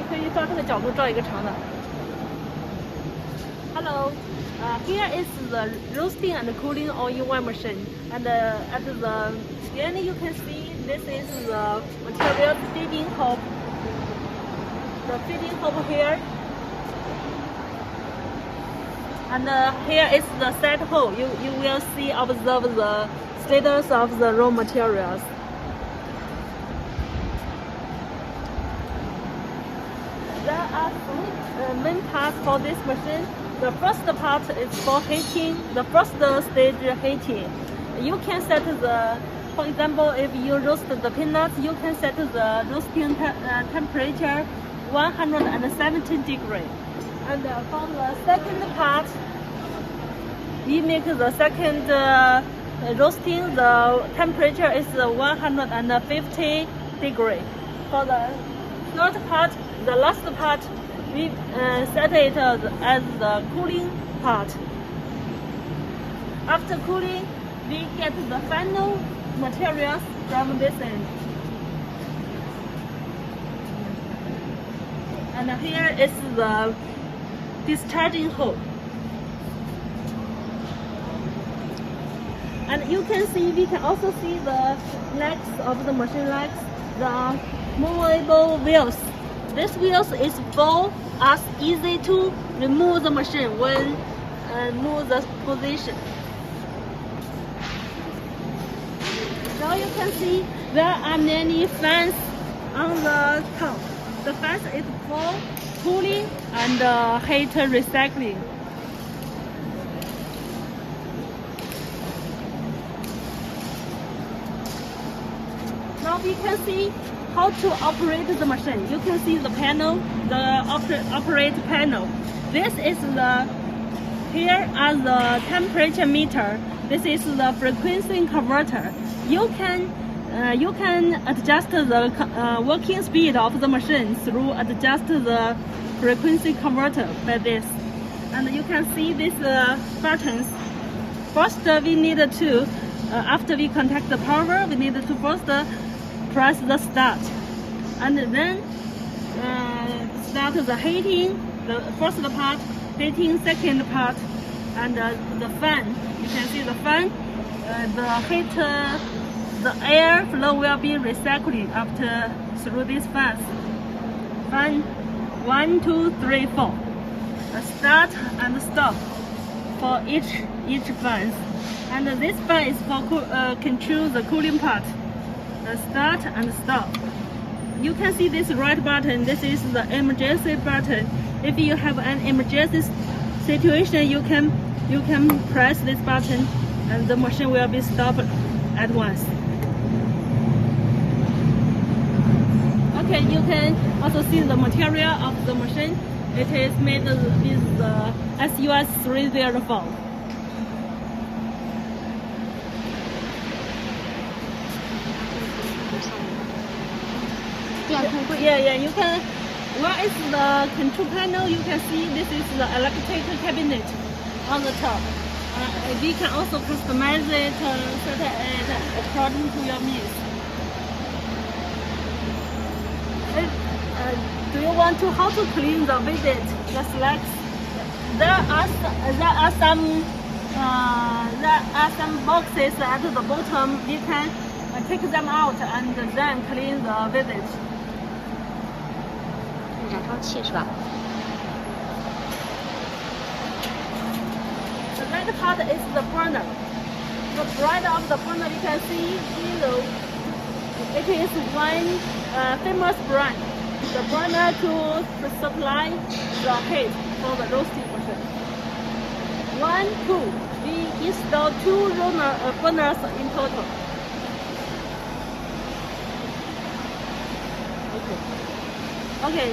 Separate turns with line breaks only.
可以照这个角度照一个长的。Hello, here is the roasting and cooling all-in-one machine. And at the beginning, you can see this is the material feeding hob. The feeding hob here. And here is the set hole. You will see observe the status of the raw materials. There are three main parts for this machine. The first part is for heating. The first stage heating. You can set the, for example, if you roast the peanuts, you can set the roasting temperature 170 degrees. And for the second part, we make the second roasting. The temperature is 150 degrees. For the third part, the last part, we set it as the cooling part. After cooling, we get the final materials from this end. And here is the discharging hole. And you can see, we can also see the legs of the machine legs, the movable wheels. This wheels is for us easy to remove the machine when move the position. Now you can see there are many fans on the top. The fans is for cooling and heat recycling. Now we can see how to operate the machine. You can see the panel, the operate panel. This is the, here are the temperature meter. This is the frequency converter. You can adjust the working speed of the machine through adjust the frequency converter by this. And you can see these buttons. First, we need to, after we contact the power, we need to first press the start, and then start the heating, the first part, heating second part, and the fan. You can see the fan, the heat, the air flow will be recycled after through these fans. Fan 1, 2, 3, 4. Start and stop for each fan, and this fan is for control the cooling part. Start and stop. You can see this red button. This is the emergency button. If you have an emergency situation, you can press this button, and the machine will be stopped at once. Okay, you can also see the material of the machine. It is made with the SUS 304. Yeah, you can. Where is the control panel? You can see this is the electric cabinet on the top. We can also customize it, set it according to your needs. Do you want to how to clean the visit, the slacks? There are some boxes at the bottom. We can take them out and then clean the visit.
燃烧器是吧？
The red part is the burner. The brand of the burner you can see below. It is one famous brand. The burner to supply the heat for the roasting machine. 1, 2. We install 2 burners in total. Okay.